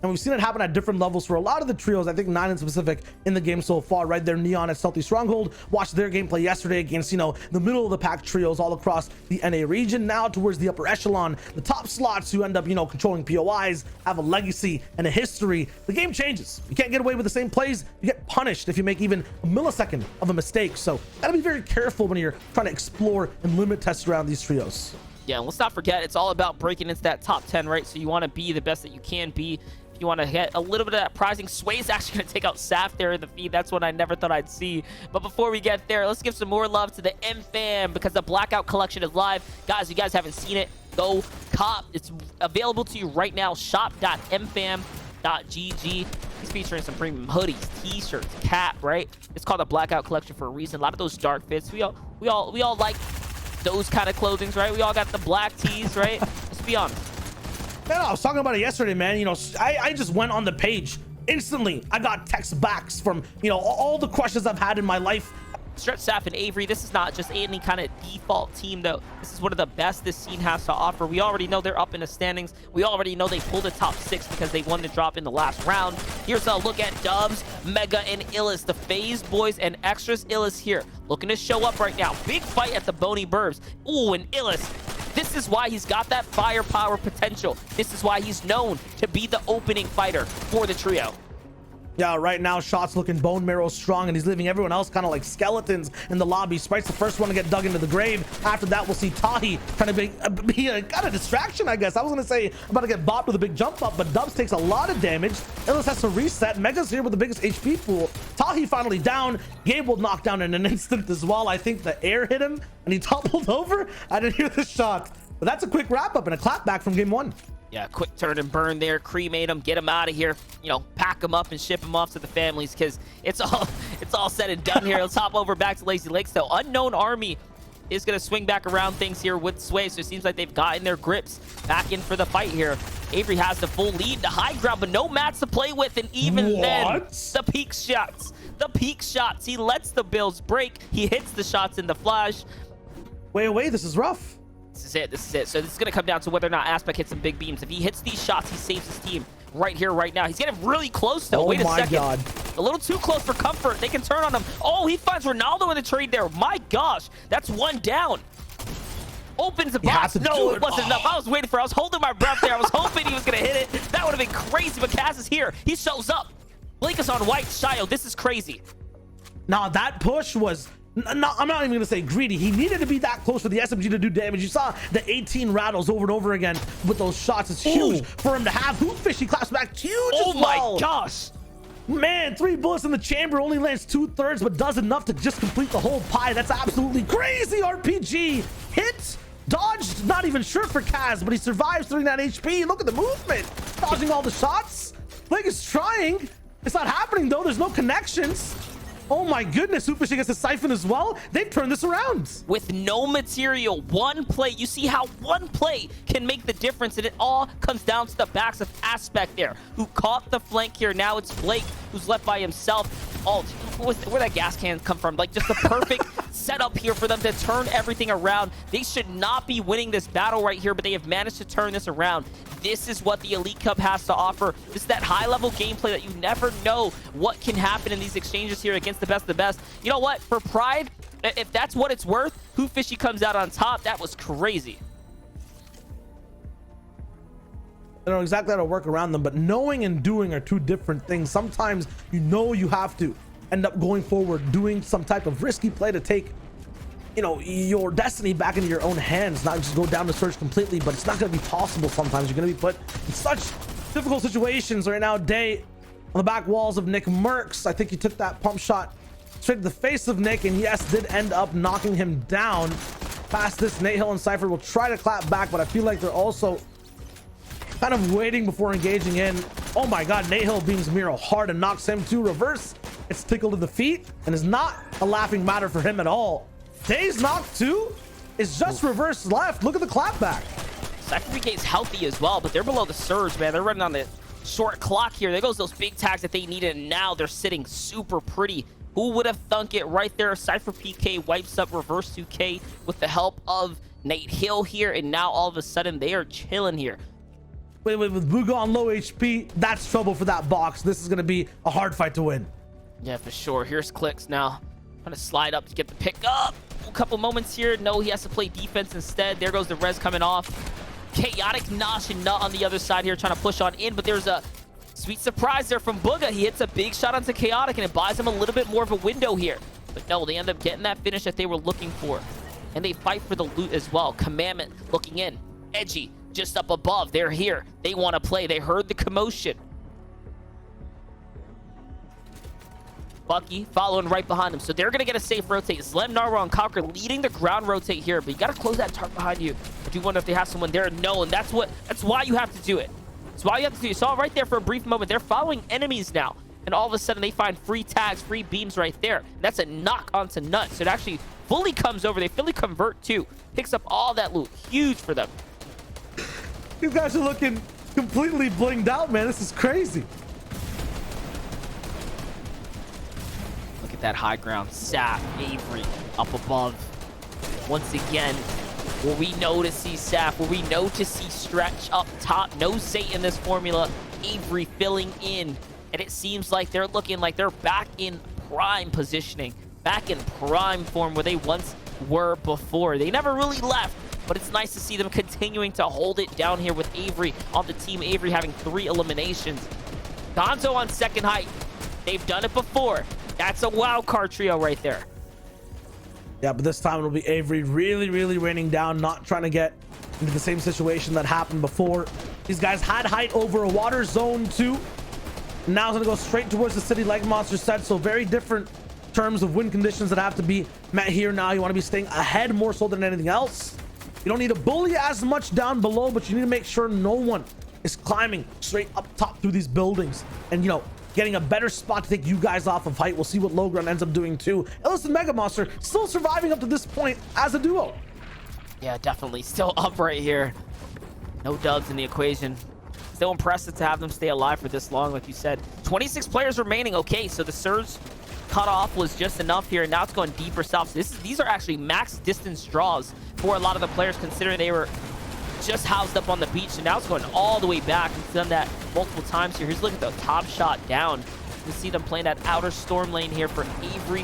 and we've seen it happen at different levels for a lot of the trios. I think 9 in specific in the game so far, right there. Neon at Stealthy Stronghold, watched their gameplay yesterday against, you know, the middle of the pack trios all across the NA region. Now towards the upper echelon, the top slots who end up, you know, controlling POIs, have a legacy and a history. The game changes. You can't get away with the same plays. You get punished if you make even a millisecond of a mistake. So gotta be very careful when you're trying to explore and limit test around these trios. Yeah, and let's not forget, it's all about breaking into that top 10, right? So you want to be the best that you can be. If you want to get a little bit of that prizing, Sway's actually going to take out Saf there in the feed. That's what I never thought I'd see. But before we get there, let's give some more love to the MFAM because the Blackout collection is live. Guys, if you guys haven't seen it, go cop. It's available to you right now. Shop.mfam.gg. He's featuring some premium hoodies, t-shirts, cap, right? It's called the Blackout collection for a reason. A lot of those dark fits. We all like those kind of clothings, right? We all got the black tees, right? Let's be honest. Man, I was talking about it yesterday, man. You know, I just went on the page instantly. I got text backs from, you know, all the questions I've had in my life. Stretch, Saf, and Avery, this is not just any kind of default team, though. This is one of the best this scene has to offer. We already know they're up in the standings. We already know they pulled the top 6 because they won the drop in the last round. Here's a look at Dubs, Mega, and Illis. The Faze boys and extras. Illis here, looking to show up right now. Big fight at the Bony Burbs. Ooh, and Illis. This is why he's got that firepower potential. This is why he's known to be the opening fighter for the trio. Yeah, right now, Shot's looking bone marrow strong, and he's leaving everyone else kind of like skeletons in the lobby. Sprite's the first one to get dug into the grave. After that, we'll see Tahi trying to be a kind of distraction, I guess. I was going to say about to get bopped with a big jump up, but Dubs takes a lot of damage. Illis has to reset. Mega's here with the biggest HP pool. Tahi finally down. Gabe will knock down in an instant as well. I think the air hit him, and he toppled over. I didn't hear the shot, but that's a quick wrap-up and a clapback from game 1. Yeah, quick turn and burn there. Cremate him, get him out of here. You know, pack him up and ship him off to the families because it's all said and done here. Let's hop over back to Lazy Lakes though. Unknown Army is going to swing back around things here with Sway, so it seems like they've gotten their grips back in for the fight here. Avery has the full lead, the high ground, but no mats to play with, and even then, the peak shots. The peak shots. He lets the Bills break. He hits the shots in the flash. Wait, this is rough. This is it. So this is going to come down to whether or not Aspect hits some big beams. If he hits these shots, he saves his team right here, right now. He's getting really close, though. Wait a second. God. A little too close for comfort. They can turn on him. Oh, he finds Ronaldo in the trade there. My gosh, that's one down. Opens the box. No, it wasn't enough. I was holding my breath there. I was hoping he was going to hit it. That would have been crazy, but Kaz is here. He shows up. Blink is on white. Shyo, this is crazy. Now, that push was... No, I'm not even gonna say greedy. He needed to be that close for the SMG to do damage. You saw the 18 rattles over and over again with those shots. It's huge for him to have. Hoopfish, he claps back huge as well. My gosh. Man, 3 bullets in the chamber, only lands 2/3, but does enough to just complete the whole pie. That's absolutely crazy. RPG hit, dodged, not even sure for Kaz, but he survives 39 HP. Look at the movement, dodging all the shots. Blake is trying. It's not happening though. There's no connections. Oh my goodness, Hoopfish gets a siphon as well. They've turned this around. With no material, one play. You see how one play can make the difference, and it all comes down to the backs of Aspect there, who caught the flank here. Now it's Blake who's left by himself. Oh, where'd that gas can come from? Like, just the perfect setup here for them to turn everything around. They should not be winning this battle right here, but they have managed to turn this around. This is what the Elite Cup has to offer. This is that high-level gameplay that you never know what can happen in these exchanges here against the best of the best. You know what? For Pride, if that's what it's worth, Hoopfishy comes out on top. That was crazy. I don't know exactly how to work around them, but knowing and doing are two different things. Sometimes you know you have to end up going forward, doing some type of risky play to take, you know, your destiny back into your own hands, not just go down the search completely. But it's not going to be possible sometimes. You're going to be put in such difficult situations right now. Day on the back walls of Nick Merckx. I think he took that pump shot straight to the face of Nick, and yes, did end up knocking him down. Past this, Nate Hill and Cypher will try to clap back, but I feel like they're also kind of waiting before engaging in. Oh my god, Nate Hill beams Miro hard and knocks him to reverse. It's tickled to the feet and is not a laughing matter for him at all. Day's knocked too is just reverse left. Look at the clapback. Cypher PK's healthy as well, but they're below the surge, man. They're running on the short clock here. There goes those big tags that they needed, and now they're sitting super pretty. Who would have thunk it right there? Cypher PK wipes up reverse 2K with the help of Nate Hill here, and now all of a sudden they are chilling here. with Booga on low HP, that's trouble for that box. This is going to be a hard fight to win. Yeah, for sure. Here's Clicks now. Trying to slide up to get the pick up. A couple moments here. No, he has to play defense instead. There goes the res coming off. Chaotic Nosh and Nut on the other side here trying to push on in, but there's a sweet surprise there from Booga. He hits a big shot onto Chaotic, and it buys him a little bit more of a window here. But no, they end up getting that finish that they were looking for. And they fight for the loot as well. Commandment looking in. Edgy just up above. They're here. They want to play. They heard the commotion. Bucky following right behind him. So they're going to get a safe rotate. Zlem, Narwhal, and Conquer leading the ground rotate here. But you got to close that target behind you. I do wonder if they have someone there. No, and that's why you have to do it. That's why you have to do it. You saw it right there for a brief moment. They're following enemies now. And all of a sudden, they find free tags, free beams right there. That's a knock onto Nut. So it actually fully comes over. They fully convert too. Picks up all that loot. Huge for them. These guys are looking completely blinged out, man. This is crazy. Look at that high ground. Sap, Avery up above. Once again, where we know to see Sap, where we know to see Stretch up top. No Sate in this formula. Avery filling in. And it seems like they're looking like they're back in prime positioning. Back in prime form where they once were before. They never really left, but it's nice to see them continuing to hold it down here with Avery on the team. Avery having 3 eliminations. Gonzo on second height. They've done it before. That's a wild card trio right there. Yeah, but this time it'll be Avery really raining down, not trying to get into the same situation that happened before. These guys had height over a water zone too. Now it's gonna go straight towards the city like Monster said, so very different terms of wind conditions that have to be met here. Now you want to be staying ahead more so than anything else. You don't need to bully as much down below, but you need to make sure no one is climbing straight up top through these buildings and, you know, getting a better spot to take you guys off of height. We'll see what low ground ends up doing too. Illis and Mega Monster still surviving up to this point as a duo. Yeah, definitely still up right here. No dubs in the equation. Still impressive to have them stay alive for this long, like you said. 26 players remaining. Okay, so the surge cutoff was just enough here, and now it's going deeper south. So these are actually max distance draws for a lot of the players, considering they were just housed up on the beach. And now it's going all the way back. We've done that multiple times here. Here's a look at the top shot down. You see them playing that outer storm lane here for Avery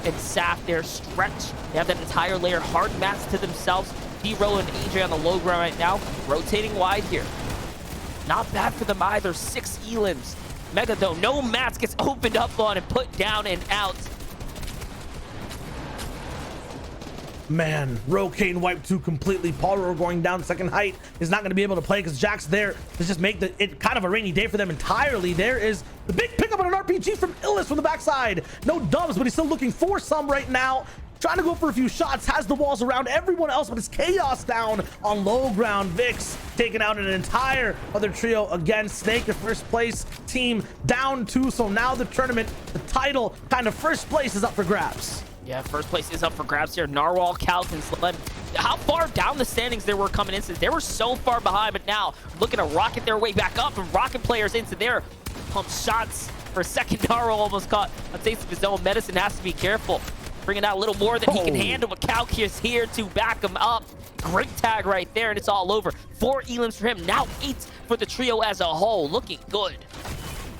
and Saf there. Stretch. They have that entire layer hard mats to themselves. D-Row and AJ on the low ground right now, rotating wide here. Not bad for them either. 6 elims. Mega though, no mats, gets opened up on and put down and out. Man, Rocane wiped 2 completely. Paul going down second height is not going to be able to play because Jack's there to just make it kind of a rainy day for them entirely. There is the big pickup on an RPG from Illis from the backside. No dubs, but he's still looking for some right now. Trying to go for a few shots, has the walls around everyone else, but it's Chaos down on low ground. Vix taking out an entire other trio. Again, Snake, your first place team down 2. So now the tournament, the title, kind of first place is up for grabs. Yeah, first place is up for grabs here. Narwhal, Calc, and Sled. How far down the standings they were coming in, since they were so far behind, but now looking to rocket their way back up and rocket players into their pump shots for a second. Narwhal almost caught a taste of his own medicine. Has to be careful. Bringing out a little more than he can handle, but Calc is here to back him up. Great tag right there, and it's all over. 4 elims for him, now 8 for the trio as a whole. Looking good.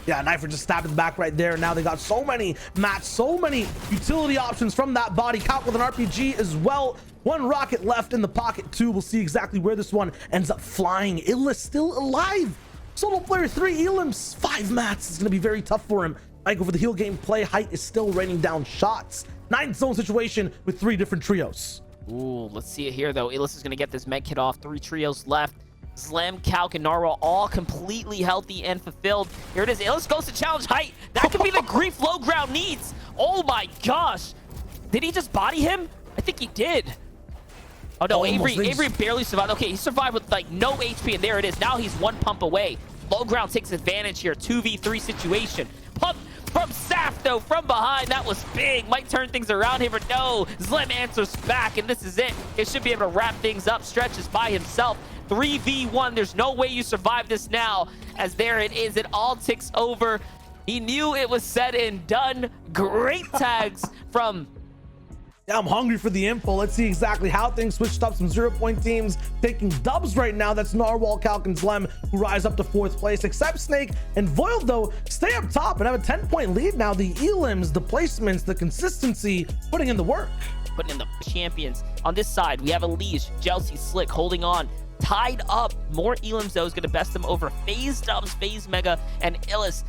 Yeah, Knifer just stabbed in the back right there. Now they got so many mats, so many utility options from that body. Calc with an RPG as well. 1 rocket left in the pocket too. We'll see exactly where this one ends up flying. Illis still alive. Solo player 3 elims, 5 mats. It's going to be very tough for him. Michael for the heal game play. Height is still raining down shots. 9 zone situation with 3 different trios. Ooh, let's see it here though. Illis is going to get this med kit off. 3 trios left. Slam, Calc, and Narwhal all completely healthy and fulfilled. Here it is. Illis goes to challenge height. That could be the grief low ground needs. Oh my gosh. Did he just body him? I think he did. Oh no, Avery barely survived. Okay, he survived with like no HP, and there it is. Now he's 1 pump away. Low ground takes advantage here. 2v3 situation. Pump from Saf though, from behind. That was big. Might turn things around here, but no. Zlem answers back, and this is it. It should be able to wrap things up. Stretch is by himself. 3v1. There's no way you survive this now, as there it is. It all ticks over. He knew it was said and done. Great tags from Yeah, I'm hungry for the info. Let's see exactly how things switched up. Some 0-point teams taking dubs right now. That's Narwhal, Calc, and Zlem, who rise up to 4th place. Except Snake and Voil, though, stay up top and have a 10-point lead now. The elims, the placements, the consistency, putting in the work. Putting in the champions. On this side, we have Elise, Chelsea, Slick holding on. Tied up. More elims, though, is going to best them over. Faze dubs, Faze Mega, and Illis.